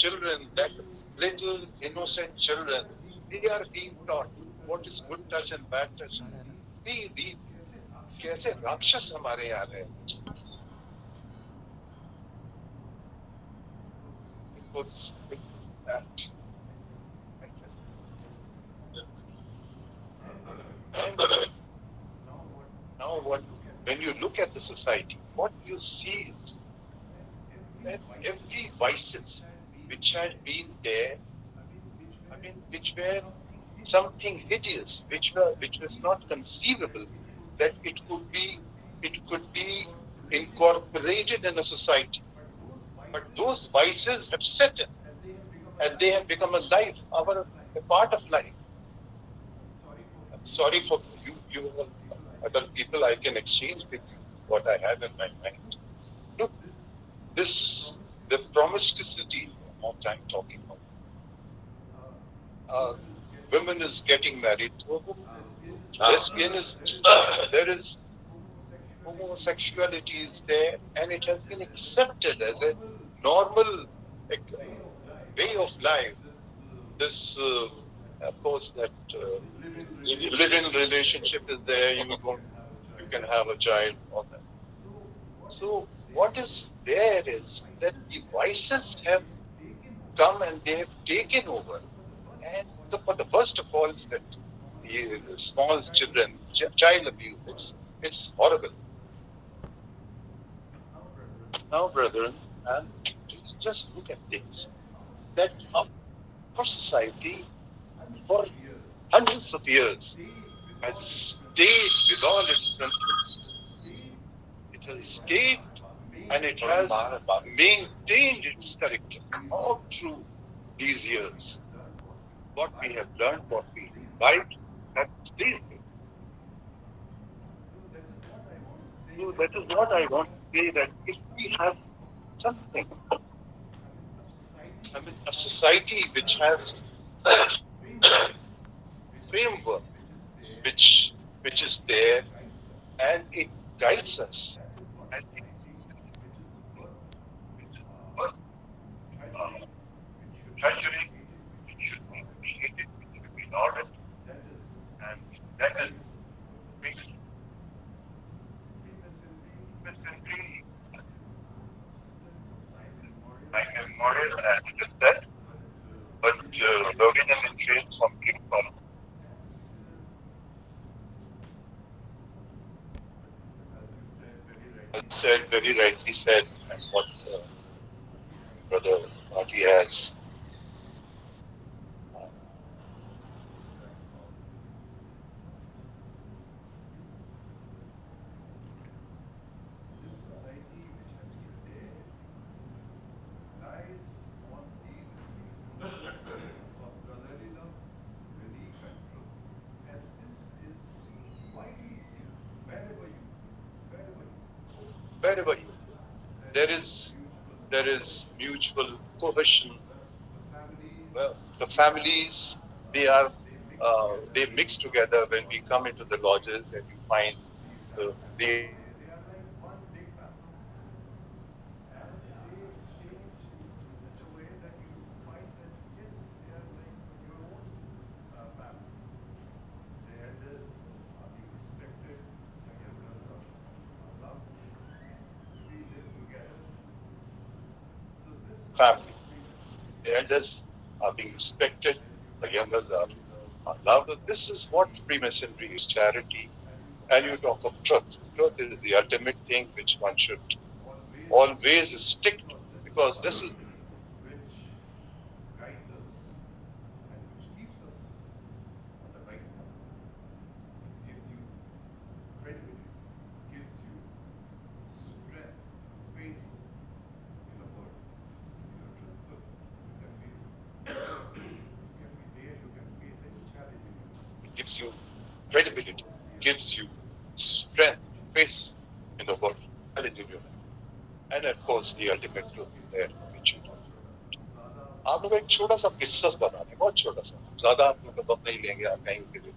children, that little innocent children, they are being taught what is good touch and bad touch. We कैसे राक्षस हमारे यहाँ रहे? That. And now what? When you look at the society, what you see is that every vices which had been there, I mean, which were something hideous, which was not conceivable that it could be incorporated in a society. But those vices have set in, and they have become a part of life. I'm sorry for you other people. I can exchange with you what I have in my mind. Look, this the promiscuity. What I'm talking about. Women is getting married to a woman. Lesbian is there is homosexuality is there, and it has been accepted as a normal way of life. This, of course, that live-in relationship is there. You can have a child. All that. So what is there is that the vices have come and they have taken over. And for the first of all, is that the small children, child abuse, it's horrible. Now, brethren, and just look at things that our society for hundreds of years has stayed with all its principles. It has stayed and it has maintained its character all through these years. What we have learned, what we imbibe, that stays with. So that is what I want to say, that if we have something, I mean, a society which has framework which is there and it guides us. I think treasury it should be appreciated, it should be lauded, and that is makes simply like a model as it is said, but Logan and trains from King Solomon. As said, very rightly said, and what Brother Bhati has wherever you there is mutual cohesion. Well, the families they mix together when we come into the lodges, and you find they family. The elders are being respected, the youngers are loved. This is what Freemasonry is, charity. And you talk of truth. Truth is the ultimate thing which one should always stick to, because this is gives you credibility, gives you strength, face in the world. Hallelujah. And of course, the ultimate truth is there, which you talk about. आप लोग एक छोटा सा किस्सा बता दें, बहुत छोटा सा, ज्यादा आप लोग का वक्त नहीं लेंगे, आप कहीं के लिए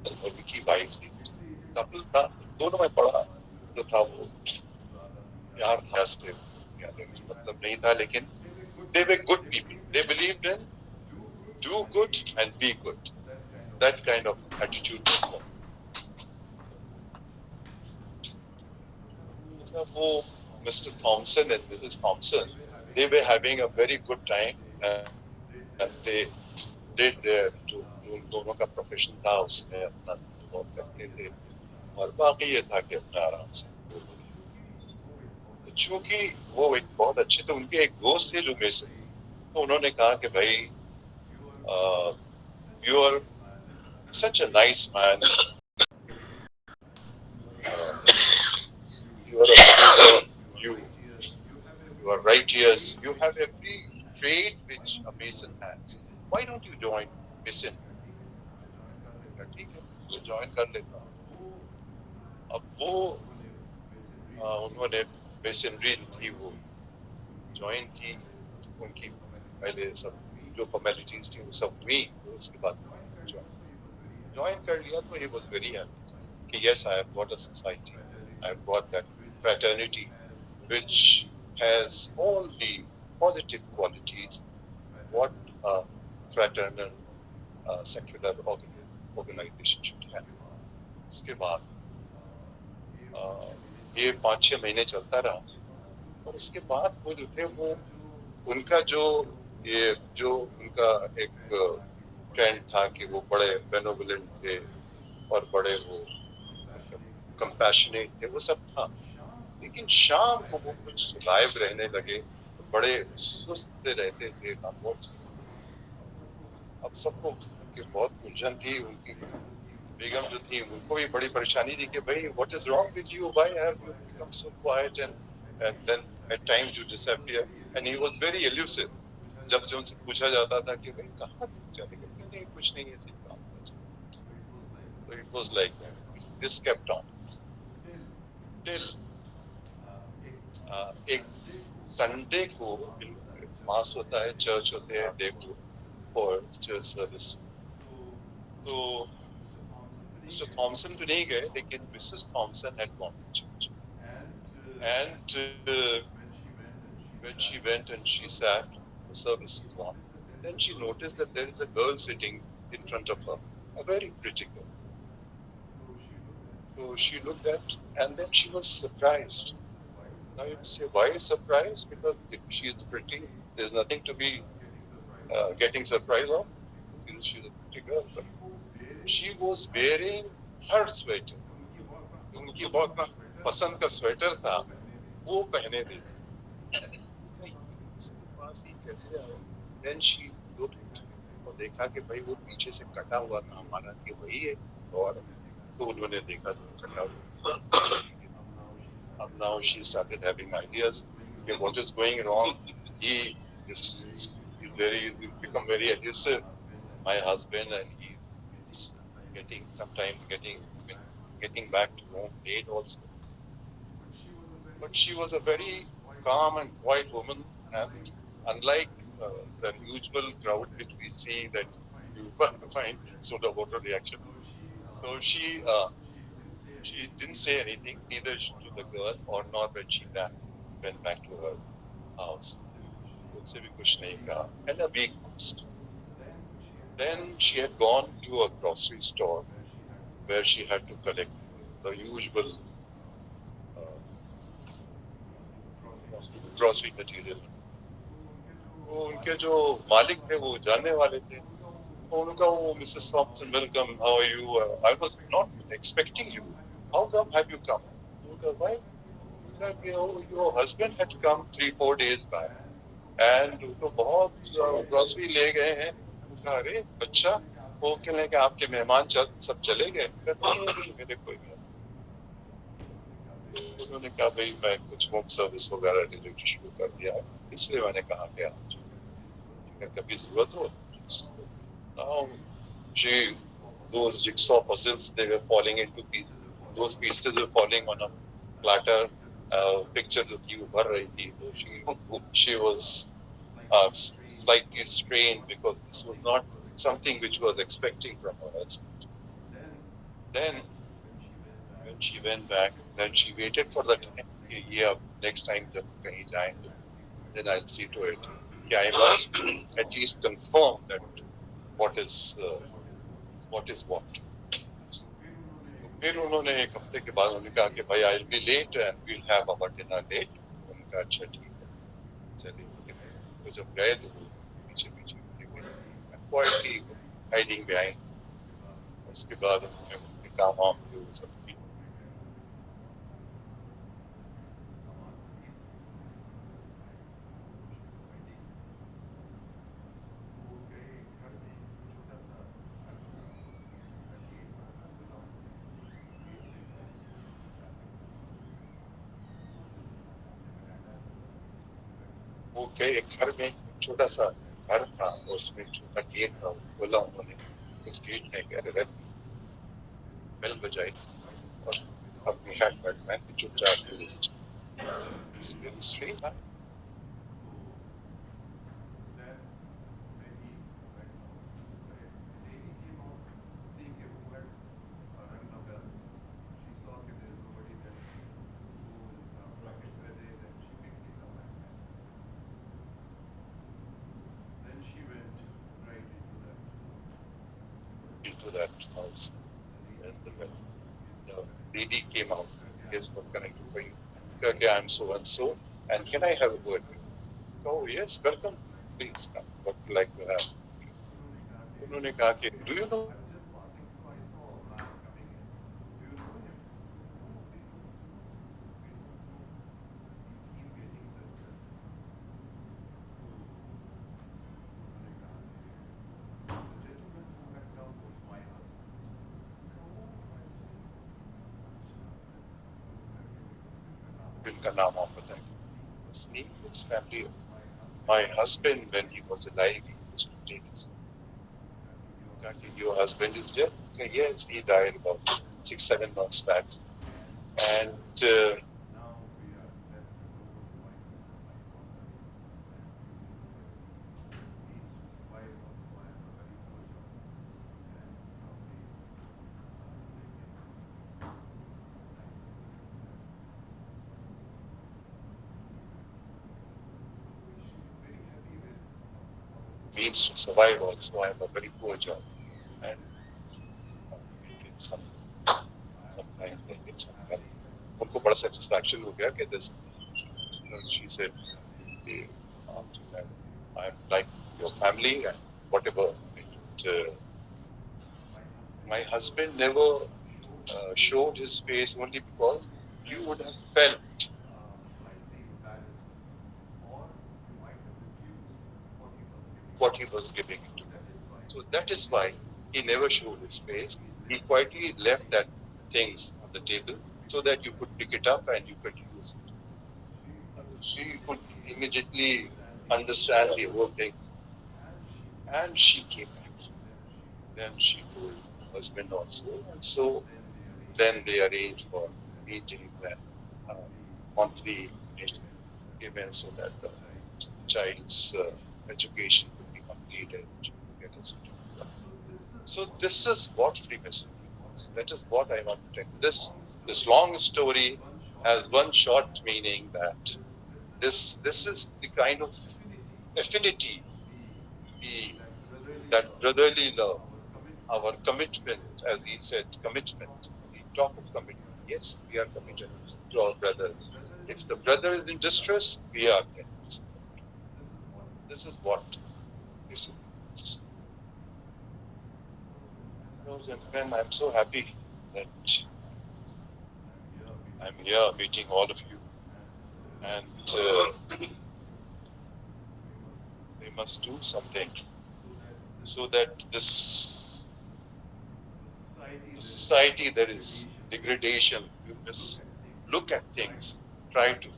और विकी वाइफ थी, कपल था, दोनों में पड़ा जो था वो प्यार था से मतलब नहीं था, लेकिन they were good people. They believed in do good and be good. That kind of attitude was there. वो Mr. Thompson and Mrs. Thompson, they were having a very good time and they did their उन दोनों का profession था, उसमें अपना बहुत करते थे और बाकी ये था कि अपना आराम से। तो चूंकि वो एक बहुत अच्छे थे, उनके एक दोस्त थे जो मेसन, तो उन्होंने कहा कि भाई you are such a nice man, you are a believer, you are righteous, you have every trait which a mason has. Why don't you join mason? ठीक है, तो ज्वाइन कर लेता हूँ। अब वो उन्होंने मेसनरी थी वो ज्वाइन की, उनकी पहले सब जो फॉर्मेलिटीज थी वो सब हुई, तो उसके बाद ज्वाइन कर लिया। तो ये वाज वेरी हैप्पी कि yes, I have got a society, I have got that fraternity which has all the positive qualities what a fraternal secular organization should have. इसके बाद ये 5-6 महीने चलता रहा और उसके बाद वो जो थे वो उनका जो ये जो उनका एक ट्रेंड था कि वो बड़े बेनोवलेंट थे और बड़े वो कंपैशनेट थे, वो सब था, लेकिन शाम को वो कुछ गायब रहने लगे, बड़े सुस्त से रहते थे। अब सबको बहुत उलझन थी, उनकी बेगम जो थी उनको भी बड़ी परेशानी थी कि भाई what is wrong with you, why have you become so quiet and then at times you disappear and he was very elusive. जब से उनसे पूछा जाता था कि भाई कहाँ चले गए, नहीं कुछ नहीं है, सिर्फ काम कर। तो it was like this kept on till एक संडे को मास होता है, चर्च होते हैं, देखो फॉर चर्च सर्विस। तो Mr. Thompson to नहीं गए, लेकिन Mrs. Thompson had gone to church. And when she went and she sat, the service was on. Then she noticed that there is a girl sitting in front of her, a very pretty girl. So she looked at, and then she was surprised. Now you say, why is surprised? Because if she is pretty, there's nothing to be getting surprised of. Because she's a pretty girl. But she was wearing her sweater. उनकी बहुत पसंद का sweater था, वो पहने थे। कैसे आया? Then she looked और देखा कि भाई वो पीछे से कटा हुआ था, हमारा कि वही है, और तो उन्होंने देखा तो कटा हुआ। अब now she started having ideas कि what is going wrong. He is become very elusive, my husband, and he's sometimes getting back to home late also. But she was a very calm and quiet woman, and unlike the usual crowd which we see that you find soda water reaction, so she didn't say anything, neither to the girl or nor when she went back to her house. उससे भी कुछ नहीं कहा, and a week passed. Then she had gone to a grocery store where she had to collect the usual grocery material. तो उनके जो मालिक थे वो जानने वाले थे, तो उनका वो Mrs. Thompson, welcome, how are you? I was not expecting you. How come have you come? Why? Your husband had come 3-4 days back, and तो बहुत grocery ले गए हैं। अरे अच्छा, वो कहने के आपके मेहमान सब चले गए? मेरे कोई नहीं। उन्होंने कहा भाई मैं कुछ होम सर्विस वगैरह डिलीवरी शुरू कर दिया है, इसलिए मैंने कहा कि कभी जरूरत हो। Now those jigsaw puzzles, they were falling into pieces. Those pieces were falling on a platter. Picture जो थी वो भर रही थी, she was slightly strained because this was not something which was expecting from her husband. Then when she went back, then she waited for the time कि ये अब next time जब कहीं जाएं तो then I'll see to it कि I must at least confirm that what is what. तो फिर उन्होंने एक हफ्ते के बाद उन्होंने कहा कि भाई I'll be late and we'll have our dinner late. उन्होंने कहा अच्छा ठीक है चलिए. तो जब गए तो वो पीछे पीछे quietly hiding behind. उसके बाद उन्होंने अपने काम वाम जो सब वो गए एक घर में छोटा सा घर था उसमें छोटा गेट था खोला उन्होंने उस गेट में गए बेल बजाई और अपनी हैंडबैग में चुपचाप into that house. As the lady came out, yes, what can I do for you? Okay, I'm so and so, and can I have a word with you? Oh yes, welcome. Please come. What would you like to have? उन्होंने कहा कि do you know इनका नाम आप बताएं. His family. My husband, when he was alive, he used to take his. Your husband is dead? Okay, yes, he died about 6-7 months back. And means to survive also. I have a very poor job. And sometimes they get some help. उनको बड़ा satisfaction हो गया कि this, she said, I'm like your family and whatever. My husband never showed his face only because you would have felt what he was giving to. So that is why he never showed his face. He quietly left that things on the table so that you could pick it up and you could use it. She could immediately understand the whole thing. And she came back. Then she told her husband also. And so then they arranged for meeting that monthly given so that the child's education could be completed. So this is what Freemasonry is. That is what I want to tell you. This long story has one short meaning that this is the kind of affinity, that brotherly love, our commitment, as he said, commitment. We talk of commitment. Yes, we are committed to our brothers. If the brother is in distress, we are there. This is what this is. So, gentlemen, I'm so happy that I'm here meeting all of you. And we must do something so that the society, there is degradation. You must look at things, try to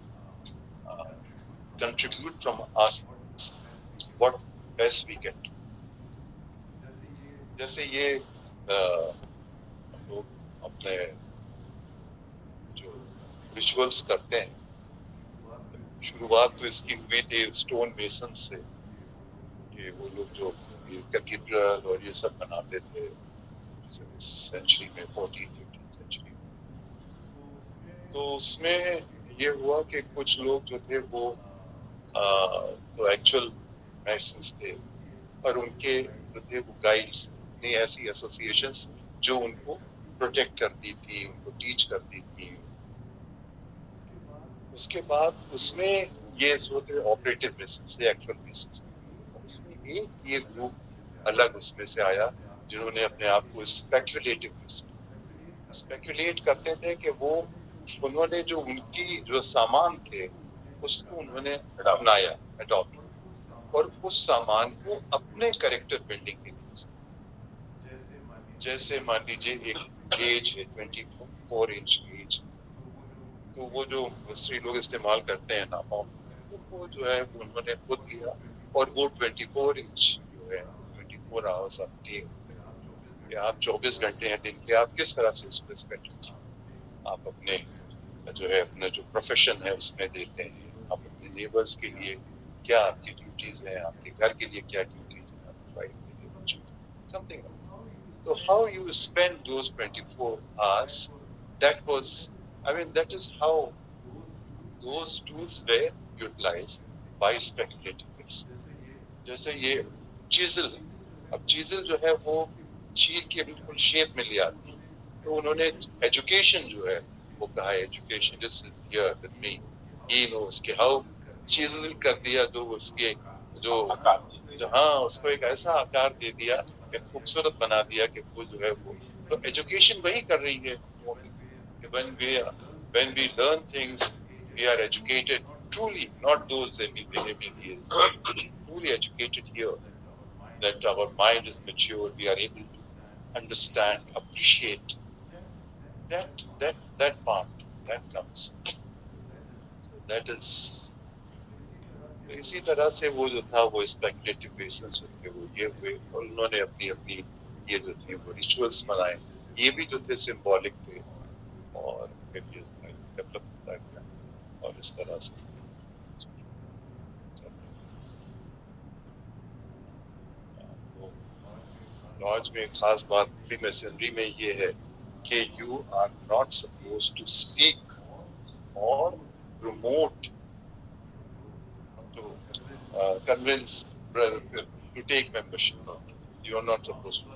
contribute from us what best we can do. जैसे ये हम लोग अपने जो rituals करते हैं, शुरुआत तो इसकी हुई थी स्टोन बेसन से कि वो लोग जो कैथीड्रल और ये सब बनाते थे सेंचुरी में, 14th-15th सेंचुरी में। तो उसमें ये हुआ कि कुछ लोग जो थे वो तो एक्चुअल मैसन्स थे, और उनके जो थे वो गाइड्स ने ऐसी एसोसिएशंस जो उनको प्रोटेक्ट करती थी, उनको टीच करती थी। उसके बाद उसमें ये जो थे ऑपरेटिव बेसिस से एक्चुअल बेसिस, उसमें एक ये ग्रुप अलग उसमें से आया जिन्होंने अपने आप को स्पेक्युलेटिव स्पेक्युलेट करते थे कि वो उन्होंने जो उनकी जो सामान थे उसको उन्होंने अपनाया, अडॉप्ट, और उस सामान को अपने कैरेक्टर बिल्डिंग के लिए, जैसे मान लीजिए एक गेज है 24 इंच गेज, तो वो जो मिस्त्री लोग इस्तेमाल करते हैं नापों, तो वो जो है वो उन्होंने खुद लिया, और वो 24 इंच जो है 24 आवर्स ऑफ डे, कि आप 24 घंटे हैं दिन के, आप किस तरह से उसको स्पेंड करते हैं, आप अपने जो है अपना जो प्रोफेशन है उसमें देते हैं, आप अपने नेबर्स के लिए क्या आपकी ड्यूटीज हैं, आपके घर के लिए क्या ड्यूटीज हैं, आपकी वाइफ के लिए कुछ something. So how you spend those 24 hours, that was, I mean, that is how those tools were utilized by speculatives. जैसे ये चीजल, अब चीजल जो है वो चील के बिल्कुल शेप में ले आती है, तो उन्होंने एजुकेशन जो है वो कहा education this is here with me, he knows कि हाउ चीजल कर दिया, जो उसके जो हाँ उसको एक ऐसा आकार दे दिया कि खूबसूरत बना दिया कि वो जो है वो, तो एजुकेशन वही कर रही है कि when we learn things we are educated truly, not those MBBS, truly educated here, that our mind is mature, we are able to understand, appreciate that part that comes, that is, इसी तरह से वो जो था वो speculative basis जो थे वो ये हुए, और उन्होंने अपनी अपनी ये जो थे वो रिचुअल्स बनाए, ये भी जो थे सिंबॉलिक थे, और फिर ये डेवलप होता गया, और इस तरह से लॉज में खास बात फ्री मैसनरी में ये है कि you are not suppose to seek और promote to convince brother to take membership. You are not supposed to.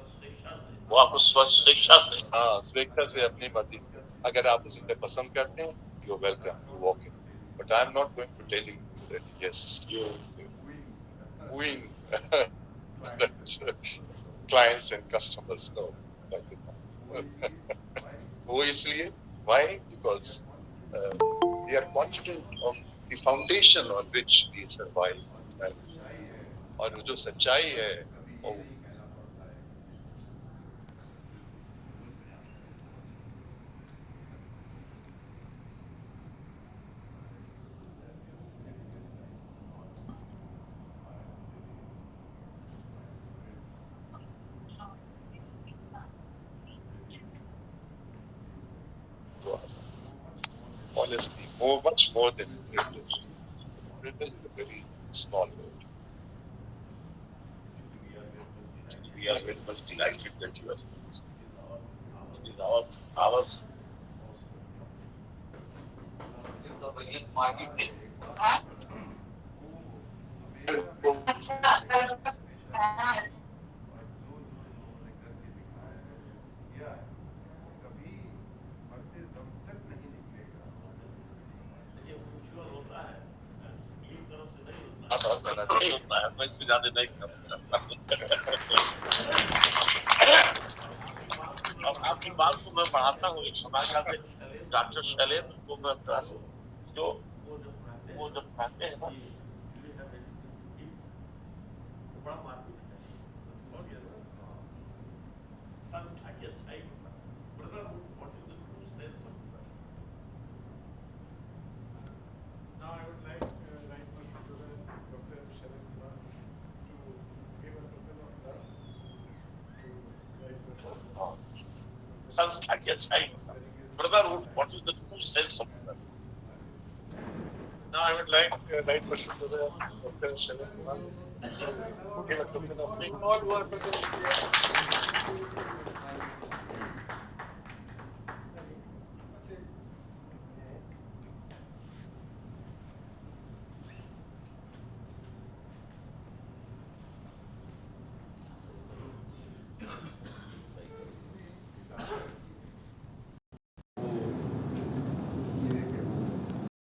वो आपको स्वेच्छा से, हाँ स्वेच्छा से अपनी मर्जी, अगर आप उसे पसंद करते हैं you are welcome to walk in, but I am not going to tell you that yes you wooing clients and customers, no, that is not. वो इसलिए, why? Because we are confident of the foundation on which we survive, और जो सच्चाई है वो honestly more, much more than privilege. Privilege is a very small word. We are very much delighted that you are here. It is our मैं इसमें ज्यादा नहीं अब आपकी बात को मैं बढ़ाता हूँ, एक समाज में डॉक्टर शैलेंद्र को मैं जो वो जब कहते हैं ना संस्था की अच्छाई brotherhood, what is the true sense of brotherhood? Now I would like right now Dr. Sharan Kumar to give a token of love to Right संस्था की अच्छाई, brotherhood, what is the true sense of brotherhood? Now I would like right person to Dr. Sharan Kumar to give a token of love. All who are present here.